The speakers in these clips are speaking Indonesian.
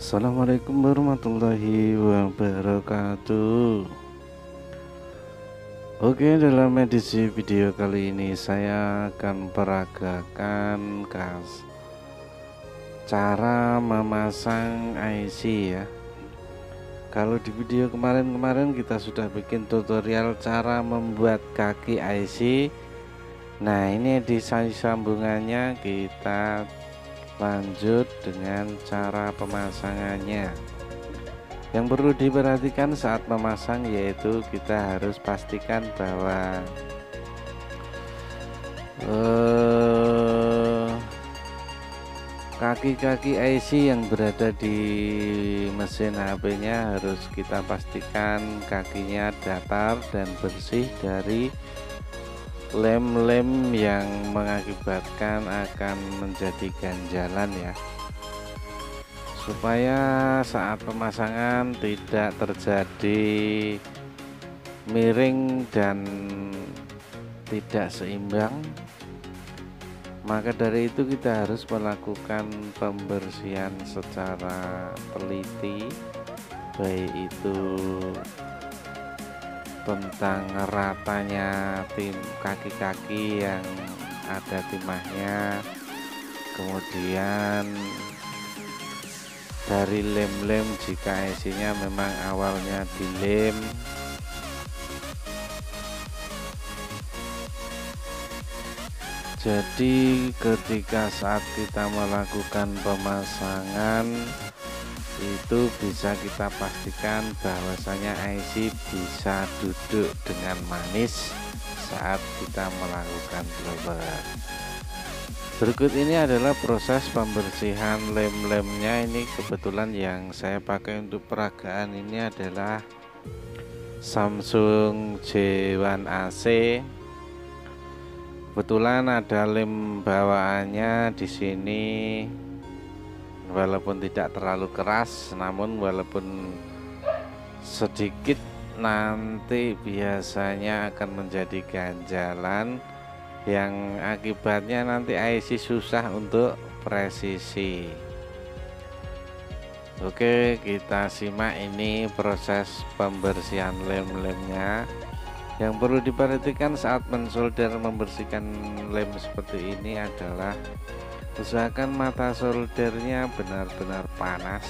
Assalamualaikum warahmatullahi wabarakatuh. Oke, dalam edisi video kali ini saya akan peragakan cara memasang IC ya. Kalau di video kemarin kita sudah bikin tutorial cara membuat kaki IC. Nah, ini di sambungannya kita lanjut dengan cara pemasangannya. Yang perlu diperhatikan saat memasang yaitu kita harus pastikan bahwa kaki-kaki IC yang berada di mesin HP-nya harus kita pastikan kakinya datar dan bersih dari lem-lem yang mengakibatkan akan menjadi ganjalan ya, supaya saat pemasangan tidak terjadi miring dan tidak seimbang. Maka dari itu kita harus melakukan pembersihan secara teliti, baik itu tentang ratanya kaki-kaki yang ada timahnya, kemudian dari lem-lem jika IC-nya memang awalnya dilem. Jadi ketika saat kita melakukan pemasangan itu bisa kita pastikan bahwasanya IC bisa duduk dengan manis saat kita melakukan blower. Berikut ini adalah proses pembersihan lem-lemnya. Ini kebetulan yang saya pakai untuk peragaan ini adalah Samsung J1 AC. Kebetulan ada lem bawaannya di sini, walaupun tidak terlalu keras, namun walaupun sedikit nanti biasanya akan menjadi ganjalan yang akibatnya nanti IC susah untuk presisi. Oke, kita simak ini proses pembersihan lem-lemnya. Yang perlu diperhatikan saat mensolder membersihkan lem seperti ini adalah usahakan mata soldernya benar-benar panas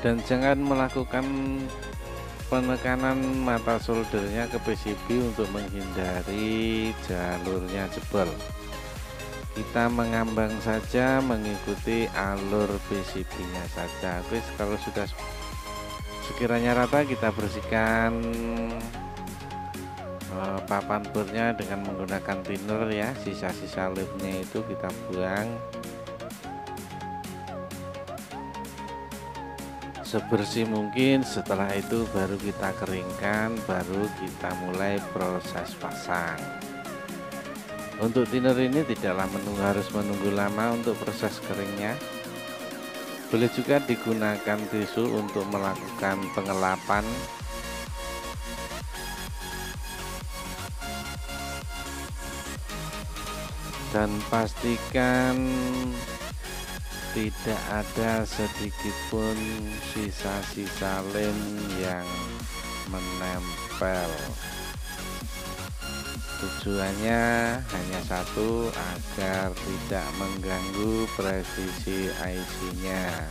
dan jangan melakukan penekanan mata soldernya ke PCB untuk menghindari jalurnya jebol. Kita mengambang saja mengikuti alur PCB-nya saja. Oke, kalau sudah sekiranya rata kita bersihkan papan bornya dengan menggunakan thinner ya. Sisa-sisa lemnya itu kita buang sebersih mungkin. Setelah itu baru kita keringkan, baru kita mulai proses pasang. Untuk thinner ini tidaklah harus menunggu lama untuk proses keringnya. Boleh juga digunakan tisu untuk melakukan pengelapan. Dan pastikan tidak ada sedikit pun sisa-sisa lem yang menempel. Tujuannya hanya satu, agar tidak mengganggu presisi IC-nya,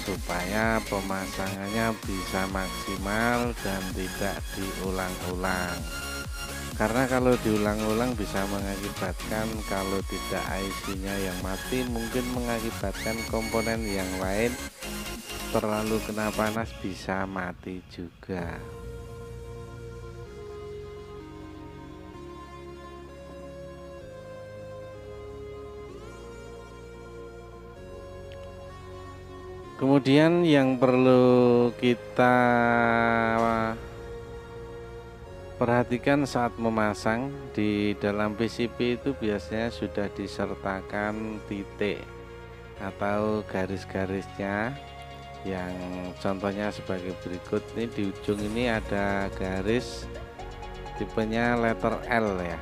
supaya pemasangannya bisa maksimal dan tidak diulang-ulang. Karena kalau diulang-ulang bisa mengakibatkan, kalau tidak IC-nya yang mati, mungkin mengakibatkan komponen yang lain terlalu kena panas bisa mati juga. Kemudian yang perlu kita perhatikan saat memasang, di dalam PCB itu biasanya sudah disertakan titik atau garis-garisnya, yang contohnya sebagai berikut. Ini di ujung ini ada garis tipenya letter L ya.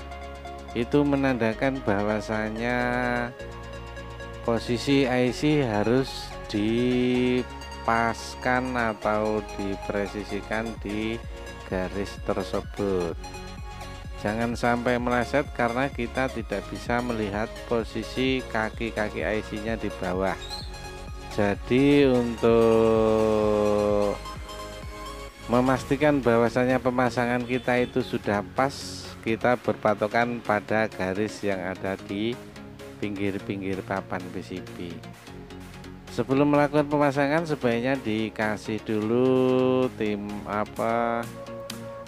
Itu menandakan bahwasanya posisi IC harus dipaskan atau dipresisikan di garis tersebut. Jangan sampai meleset karena kita tidak bisa melihat posisi kaki-kaki IC-nya di bawah. Jadi untuk memastikan bahwasanya pemasangan kita itu sudah pas, kita berpatokan pada garis yang ada di pinggir-pinggir papan PCB. Sebelum melakukan pemasangan sebaiknya dikasih dulu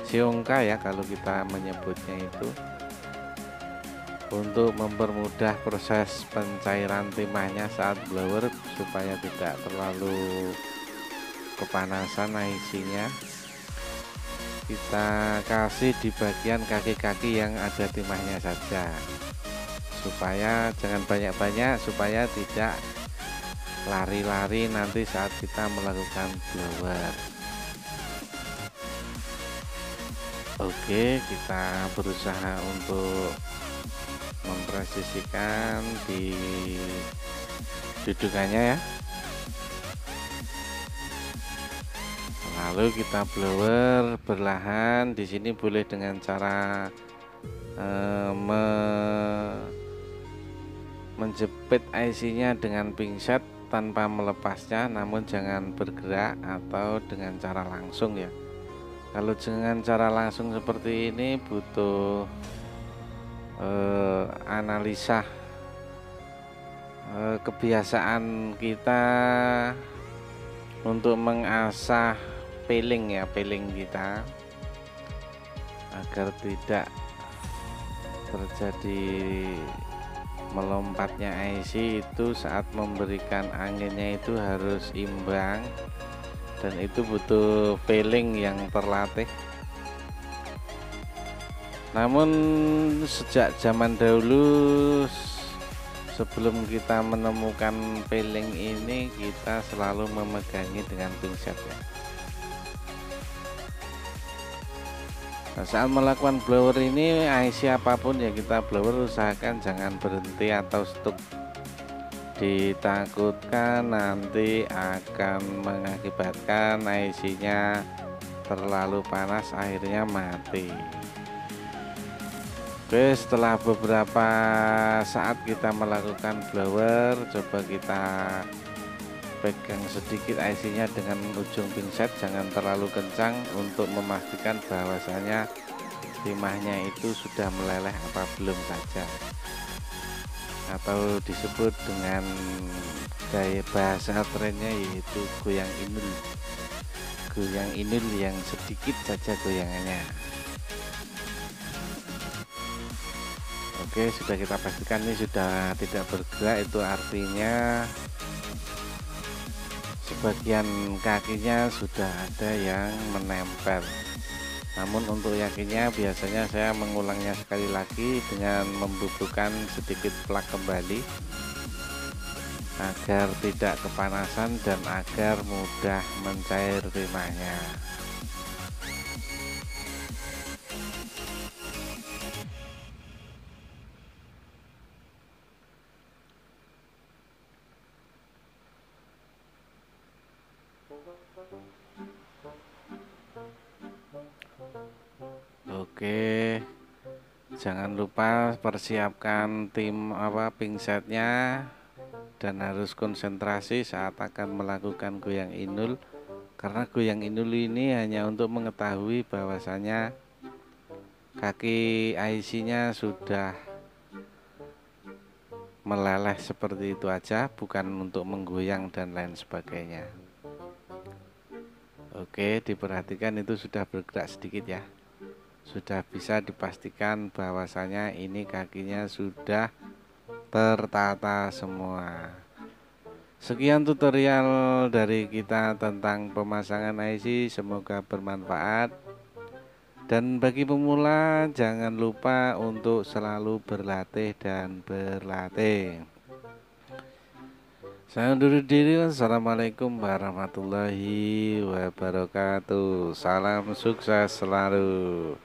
siongka ya kalau kita menyebutnya itu, untuk mempermudah proses pencairan timahnya saat blower supaya tidak terlalu kepanasan IC-nya. Kita kasih di bagian kaki-kaki yang ada timahnya saja, supaya jangan banyak-banyak, supaya tidak lari-lari nanti saat kita melakukan blower. Oke, kita berusaha untuk mempresisikan di dudukannya ya. Lalu kita blower perlahan. Di sini boleh dengan cara menjepit IC-nya dengan pinset tanpa melepasnya, namun jangan bergerak, atau dengan cara langsung ya. Kalau dengan cara langsung seperti ini butuh analisa kebiasaan kita untuk mengasah peeling kita agar tidak terjadi melompatnya IC. Itu saat memberikan anginnya itu harus imbang, dan itu butuh peeling yang terlatih. Namun sejak zaman dahulu, sebelum kita menemukan peeling ini, kita selalu memegangi dengan pinset ya. Nah, saat melakukan blower ini, IC apapun ya kita blower, usahakan jangan berhenti atau stop. Ditakutkan nanti akan mengakibatkan IC-nya terlalu panas, akhirnya mati. Oke, setelah beberapa saat kita melakukan blower, coba kita pegang sedikit IC-nya dengan ujung pinset, jangan terlalu kencang, untuk memastikan bahwasanya timahnya itu sudah meleleh apa belum saja, atau disebut dengan gaya bahasa trennya yaitu goyang inul yang sedikit saja goyangannya. Oke, sudah kita pastikan ini sudah tidak bergerak, itu artinya sebagian kakinya sudah ada yang menempel. Namun untuk yakinnya biasanya saya mengulangnya sekali lagi dengan membubuhkan sedikit plak kembali agar tidak kepanasan dan agar mudah mencair timahnya. Oke, jangan lupa persiapkan pinsetnya, dan harus konsentrasi saat akan melakukan goyang inul, karena goyang inul ini hanya untuk mengetahui bahwasanya kaki IC-nya sudah meleleh seperti itu aja, bukan untuk menggoyang dan lain sebagainya. Oke, diperhatikan itu sudah bergerak sedikit ya. Sudah bisa dipastikan bahwasanya ini kakinya sudah tertata semua. Sekian tutorial dari kita tentang pemasangan IC, semoga bermanfaat. Dan bagi pemula, jangan lupa untuk selalu berlatih dan berlatih. Saya undur diri. Wassalamualaikum warahmatullahi wabarakatuh. Salam sukses selalu.